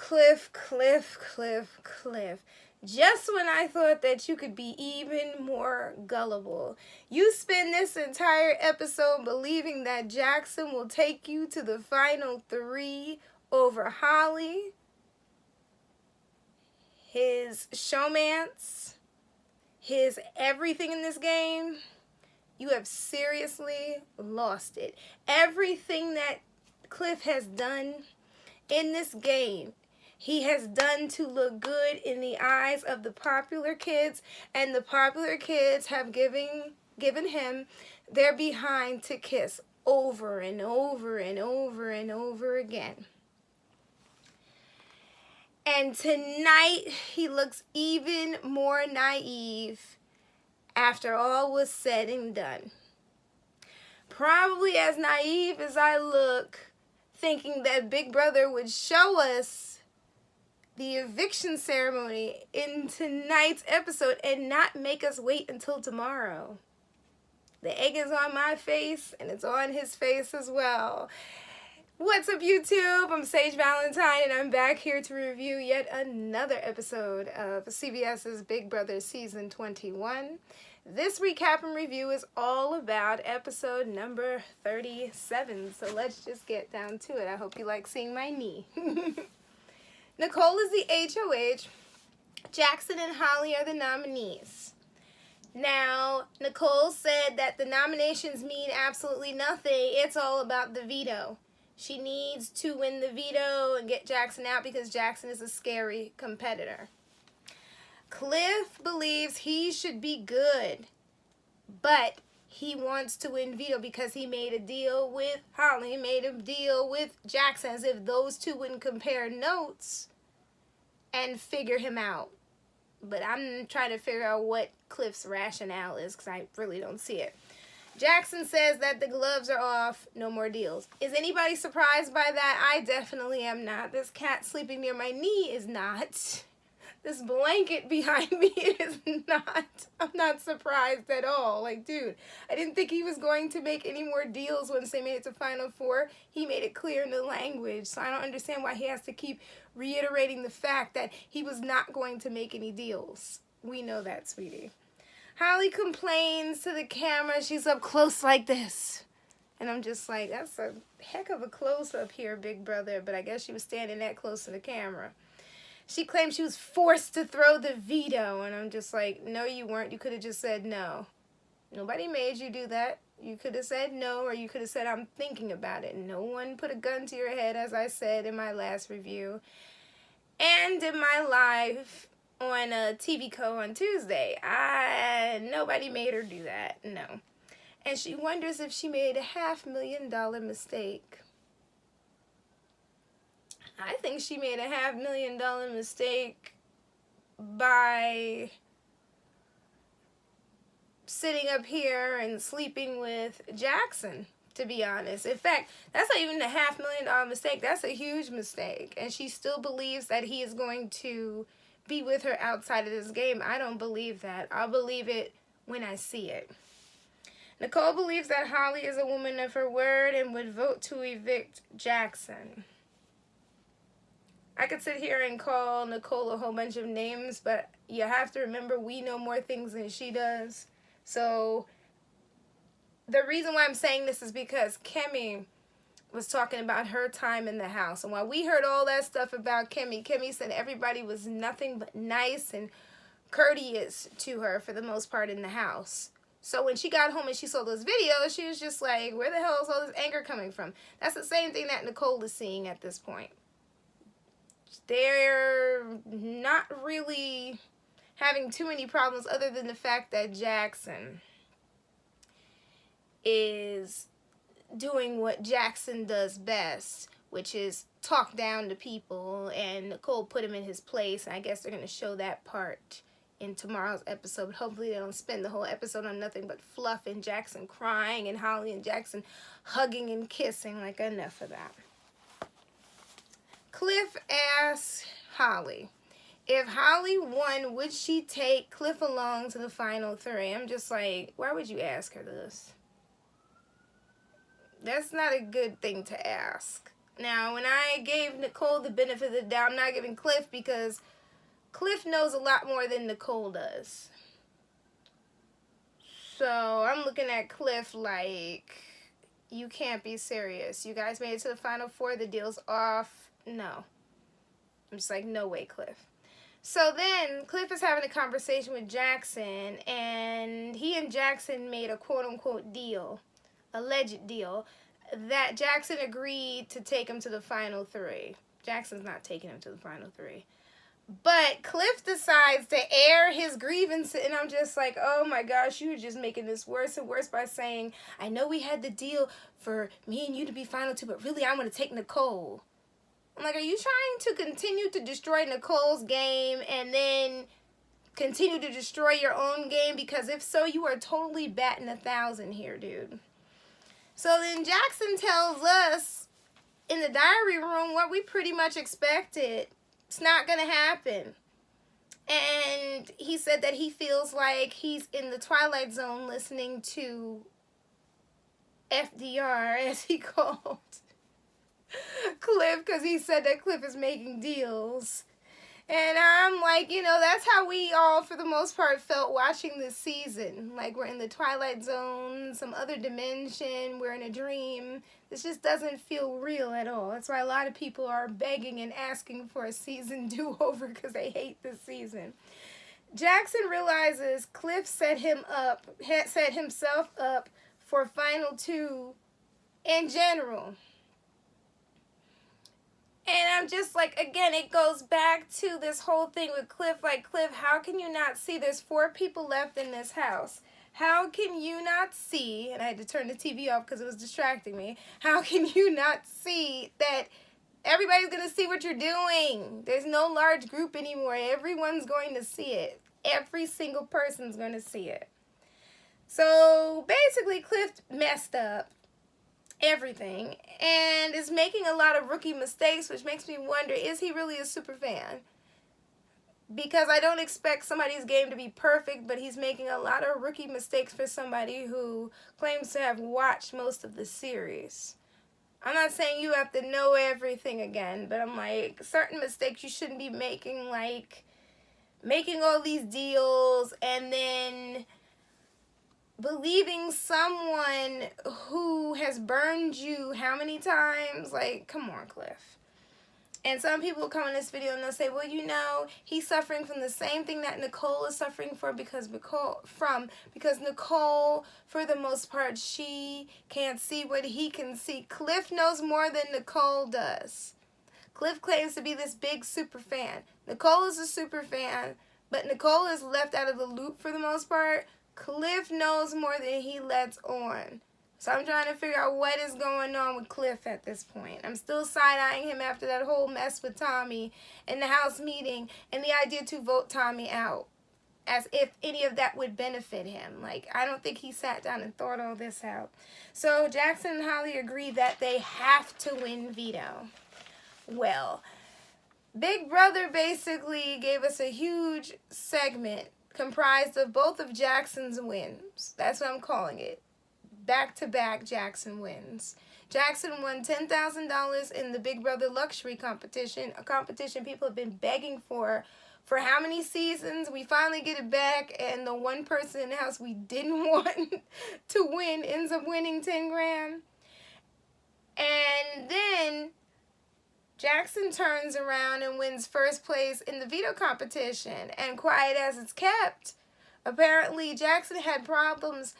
Cliff. Just when I thought that you could be even more gullible, you spend this entire episode believing that Jackson will take you to the final 3 over Holly, his showmance, his everything in this game. You have seriously lost it. Everything that Cliff has done in this game, he has done to look good in the eyes of the popular kids, and the popular kids have given him their behind to kiss over and over and over and over again. And tonight, he looks even more naive after all was said and done. Probably as naive as I look, thinking that Big Brother would show us the eviction ceremony in tonight's episode and not make us wait until tomorrow. The egg is on my face, and it's on his face as well. What's up, YouTube? I'm Sage Valentine, and I'm back here to review yet another episode of CBS's Big Brother Season 21. This recap and review is all about episode number 37, so let's just get down to it. I hope you like seeing my knee. Nicole is the HOH. Jackson and Holly are the nominees. Now, Nicole said that the nominations mean absolutely nothing. It's all about the veto. She needs to win the veto and get Jackson out because Jackson is a scary competitor. Cliff believes he should be good, but he wants to win veto because he made a deal with Holly. He made a deal with Jackson as if those two wouldn't compare notes and figure him out. But I'm trying to figure out what Cliff's rationale is because I really don't see it. Jackson says that the gloves are off, no more deals. Is anybody surprised by that? I definitely am not. This cat sleeping near my knee is not. This blanket behind me is not. I'm not surprised at all. Like, dude, I didn't think he was going to make any more deals once they made it to Final Four. He made it clear in the language, so I don't understand why he has to keep reiterating the fact that he was not going to make any deals. We know that, sweetie. Holly complains to the camera. She's up close like this. And I'm just like, that's a heck of a close-up here, Big Brother. But I guess she was standing that close to the camera. She claims she was forced to throw the veto. And I'm just like, no, you weren't. You could have just said no. Nobody made you do that. You could have said no, or you could have said, I'm thinking about it. No one put a gun to your head, as I said in my last review. And in my live on TVCO on Tuesday. Nobody made her do that. No. And she wonders if she made a $500,000 mistake. I think she made a $500,000 mistake by sitting up here and sleeping with Jackson, to be honest. In fact, that's not even a $500,000 mistake. That's a huge mistake. And she still believes that he is going to be with her outside of this game. I don't believe that. I'll believe it when I see it. Nicole believes that Holly is a woman of her word and would vote to evict Jackson. I could sit here and call Nicole a whole bunch of names, but you have to remember we know more things than she does. So the reason why I'm saying this is because Kemi was talking about her time in the house. And while we heard all that stuff about Kemi said everybody was nothing but nice and courteous to her for the most part in the house. So when she got home and she saw those videos, she was just like, where the hell is all this anger coming from? That's the same thing that Nicole is seeing at this point. They're not really having too many problems other than the fact that Jackson is doing what Jackson does best, which is talk down to people, and Nicole put him in his place. And I guess they're going to show that part in tomorrow's episode. But hopefully they don't spend the whole episode on nothing but fluff and Jackson crying and Holly and Jackson hugging and kissing. Like, enough of that. Cliff asks Holly, if Holly won, would she take Cliff along to the final 3? I'm just like, why would you ask her this? That's not a good thing to ask. Now, when I gave Nicole the benefit of the doubt, I'm not giving Cliff, because Cliff knows a lot more than Nicole does. So I'm looking at Cliff like, you can't be serious. You guys made it to the final four. The deal's off. No. I'm just like, no way, Cliff. So then Cliff is having a conversation with Jackson, and he and Jackson made a quote-unquote deal, alleged deal, that Jackson agreed to take him to the final three. Jackson's not taking him to the final three. But Cliff decides to air his grievance, and I'm just like, oh my gosh, you're just making this worse and worse by saying, I know we had the deal for me and you to be final two, but really I'm going to take Nicole. I'm like, are you trying to continue to destroy Nicole's game and then continue to destroy your own game? Because if so, you are totally batting 1,000 here, dude. So then Jackson tells us in the diary room what we pretty much expected. It's not going to happen. And he said that he feels like he's in the Twilight Zone listening to FDR, as he called Cliff, because he said that Cliff is making deals. And I'm like, you know, that's how we all, for the most part, felt watching this season. Like, we're in the Twilight Zone, some other dimension, we're in a dream. This just doesn't feel real at all. That's why a lot of people are begging and asking for a season do-over, because they hate this season. Jackson realizes Cliff set himself up for final two in general. And I'm just like, again, it goes back to this whole thing with Cliff. Like, Cliff, how can you not see there's 4 people left in this house? How can you not see, and I had to turn the TV off because it was distracting me. How can you not see that everybody's going to see what you're doing? There's no large group anymore. Everyone's going to see it. Every single person's going to see it. So basically, Cliff messed up everything and is making a lot of rookie mistakes, which makes me wonder, is he really a super fan? Because I don't expect somebody's game to be perfect, but he's making a lot of rookie mistakes for somebody who claims to have watched most of the series. I'm not saying you have to know everything again, but I'm like, certain mistakes you shouldn't be making, like making all these deals and then believing someone who has burned you how many times? Like, come on, Cliff. And some people come in this video and they'll say, well, you know, he's suffering from the same thing that Nicole is suffering because Nicole, for the most part, she can't see what he can see. Cliff knows more than Nicole does. Cliff claims to be this big super fan. Nicole is a super fan, but Nicole is left out of the loop for the most part. Cliff knows more than he lets on. So I'm trying to figure out what is going on with Cliff at this point. I'm still side-eyeing him after that whole mess with Tommy in the house meeting and the idea to vote Tommy out, as if any of that would benefit him. Like, I don't think he sat down and thought all this out. So Jackson and Holly agree that they have to win veto. Well, Big Brother basically gave us a huge segment comprised of both of Jackson's wins. That's what I'm calling it. Back-to-back Jackson wins. Jackson won $10,000 in the Big Brother Luxury Competition, a competition people have been begging for how many seasons? We finally get it back, and the one person in the house we didn't want to win ends up winning 10 grand. And then Jackson turns around and wins first place in the veto competition. And quiet as it's kept, apparently Jackson had problems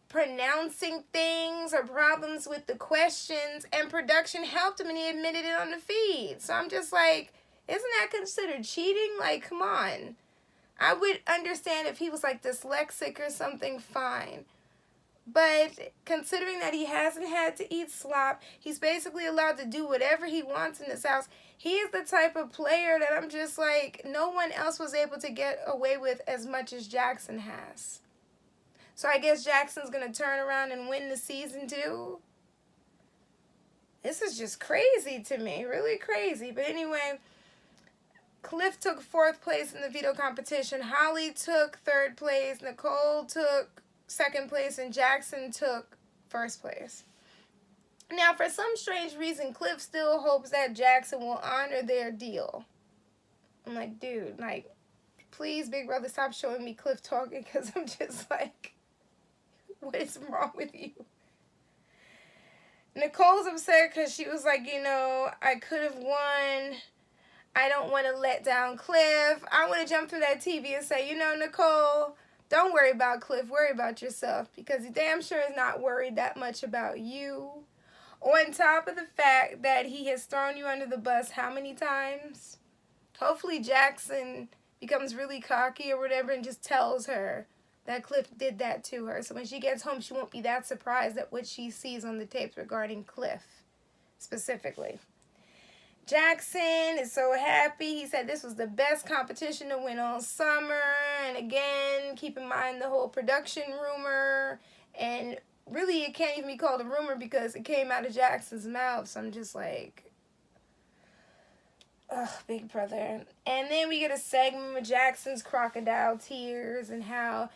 pronouncing things or problems with the questions, and production helped him and he admitted it on the feed. So I'm just like, isn't that considered cheating? Like, come on. I would understand if he was like dyslexic or something, fine. But considering that he hasn't had to eat slop, he's basically allowed to do whatever he wants in this house. He is the type of player that I'm just like, no one else was able to get away with as much as Jackson has. So I guess Jackson's going to turn around and win the season too. This is just crazy to me, really crazy. But anyway, Cliff took 4th place in the veto competition. Holly took 3rd place. Nicole took 2nd place, and Jackson took 1st place. Now, for some strange reason, Cliff still hopes that Jackson will honor their deal. I'm like, dude, like, please, big brother, stop showing me Cliff talking, because I'm just like, what is wrong with you? Nicole's upset because she was like, you know, I could have won. I don't want to let down Cliff. I want to jump through that TV and say, you know, Nicole, don't worry about Cliff. Worry about yourself, because he damn sure is not worried that much about you. On top of the fact that he has thrown you under the bus how many times? Hopefully Jackson becomes really cocky or whatever and just tells her that Cliff did that to her. So when she gets home, she won't be that surprised at what she sees on the tapes regarding Cliff specifically. Jackson is so happy. He said this was the best competition to win all summer. And again, keep in mind the whole production rumor. And really, it can't even be called a rumor because it came out of Jackson's mouth. So I'm just like, ugh, big brother. And then we get a segment with Jackson's crocodile tears and how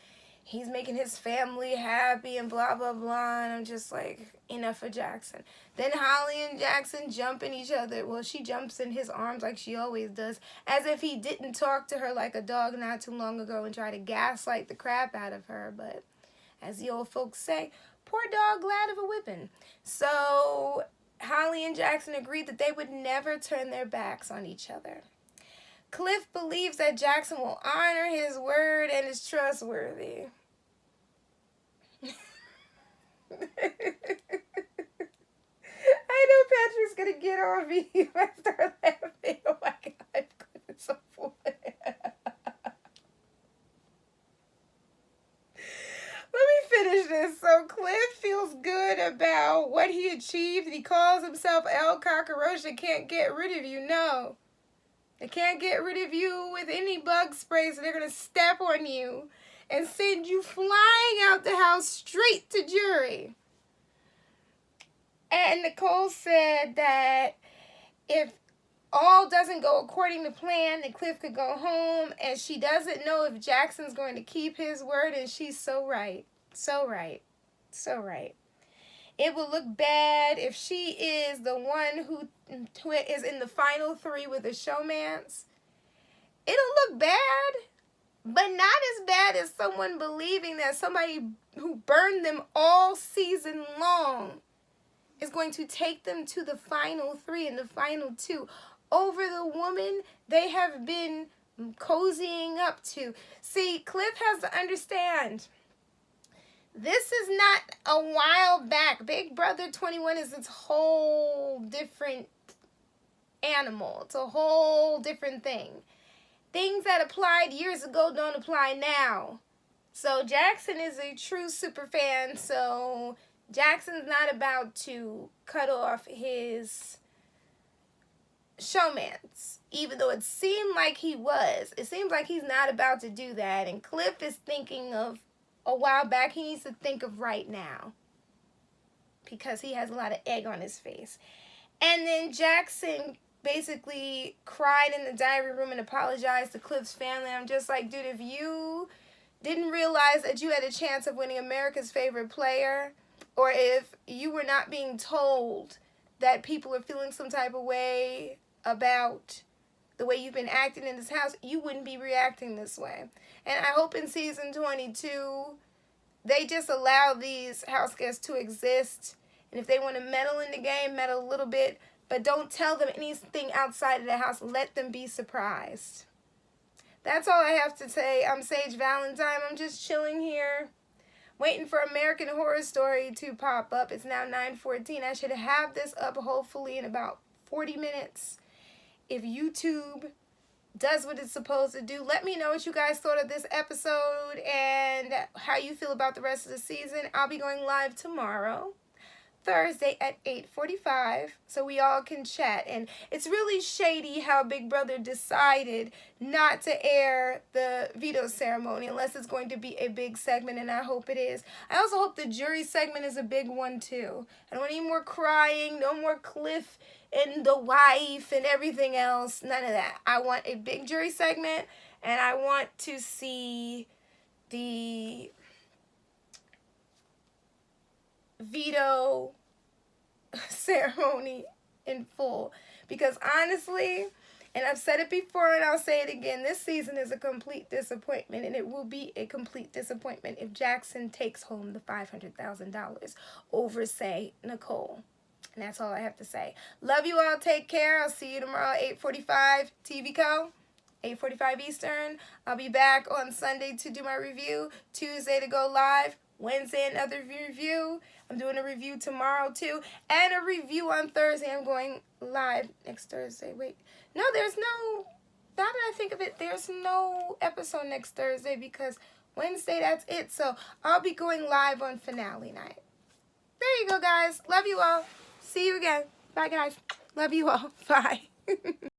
he's making his family happy and blah, blah, blah. And I'm just like, enough of Jackson. Then Holly and Jackson jump in each other. Well, she jumps in his arms like she always does, as if he didn't talk to her like a dog not too long ago and try to gaslight the crap out of her. But as the old folks say, poor dog glad of a whipping. So Holly and Jackson agreed that they would never turn their backs on each other. Cliff believes that Jackson will honor his word and is trustworthy. I know Patrick's going to get on me if I start laughing. Oh my God, Cliff is so funny. Let me finish this. So Cliff feels good about what he achieved, and he calls himself El Cockroach that can't get rid of you. No. They can't get rid of you with any bug spray, so they're going to step on you and send you flying out the house straight to jury. And Nicole said that if all doesn't go according to plan, then Cliff could go home, and she doesn't know if Jackson's going to keep his word, and she's so right. So right. So right. It will look bad if she is the one who is in the final three with a showmance. It'll look bad, but not as bad as someone believing that somebody who burned them all season long is going to take them to the final three and the final two over the woman they have been cozying up to. See, Cliff has to understand, this is not a while back. Big Brother 21 is its whole different animal. It's a whole different thing. Things that applied years ago don't apply now. So Jackson is a true super fan, so Jackson's not about to cut off his showmance, even though it seemed like he was. It seems like he's not about to do that, and Cliff is thinking of a while back. He needs to think of right now because he has a lot of egg on his face. And then Jackson basically cried in the diary room and apologized to Cliff's family. I'm just like, dude, if you didn't realize that you had a chance of winning America's favorite player, or if you were not being told that people are feeling some type of way about the way you've been acting in this house, you wouldn't be reacting this way. And I hope in season 22, they just allow these house guests to exist. And if they want to meddle in the game, meddle a little bit, but don't tell them anything outside of the house. Let them be surprised. That's all I have to say. I'm Sage Valentine. I'm just chilling here, waiting for American Horror Story to pop up. It's now 9:14. I should have this up hopefully in about 40 minutes. If YouTube does what it's supposed to do, let me know what you guys thought of this episode and how you feel about the rest of the season. I'll be going live tomorrow, Thursday at 8:45, so we all can chat. And it's really shady how Big Brother decided not to air the veto ceremony unless it's going to be a big segment, and I hope it is. I also hope the jury segment is a big one too. I don't want any more crying, no more Cliff and the wife and everything else, none of that. I want a big jury segment, and I want to see the veto ceremony in full. Because honestly, and I've said it before and I'll say it again, this season is a complete disappointment, and it will be a complete disappointment if Jackson takes home the $500,000 over, say, Nicole. And that's all I have to say. Love you all. Take care. I'll see you tomorrow at 8:45 TVCO, 8:45 Eastern. I'll be back on Sunday to do my review, Tuesday to go live, Wednesday another review. I'm doing a review tomorrow too, and a review on Thursday. I'm going live next Thursday. Wait, no, there's no, now that I think of it, there's no episode next Thursday because Wednesday, that's it. So I'll be going live on finale night. There you go, guys. Love you all. See you again. Bye, guys. Love you all. Bye.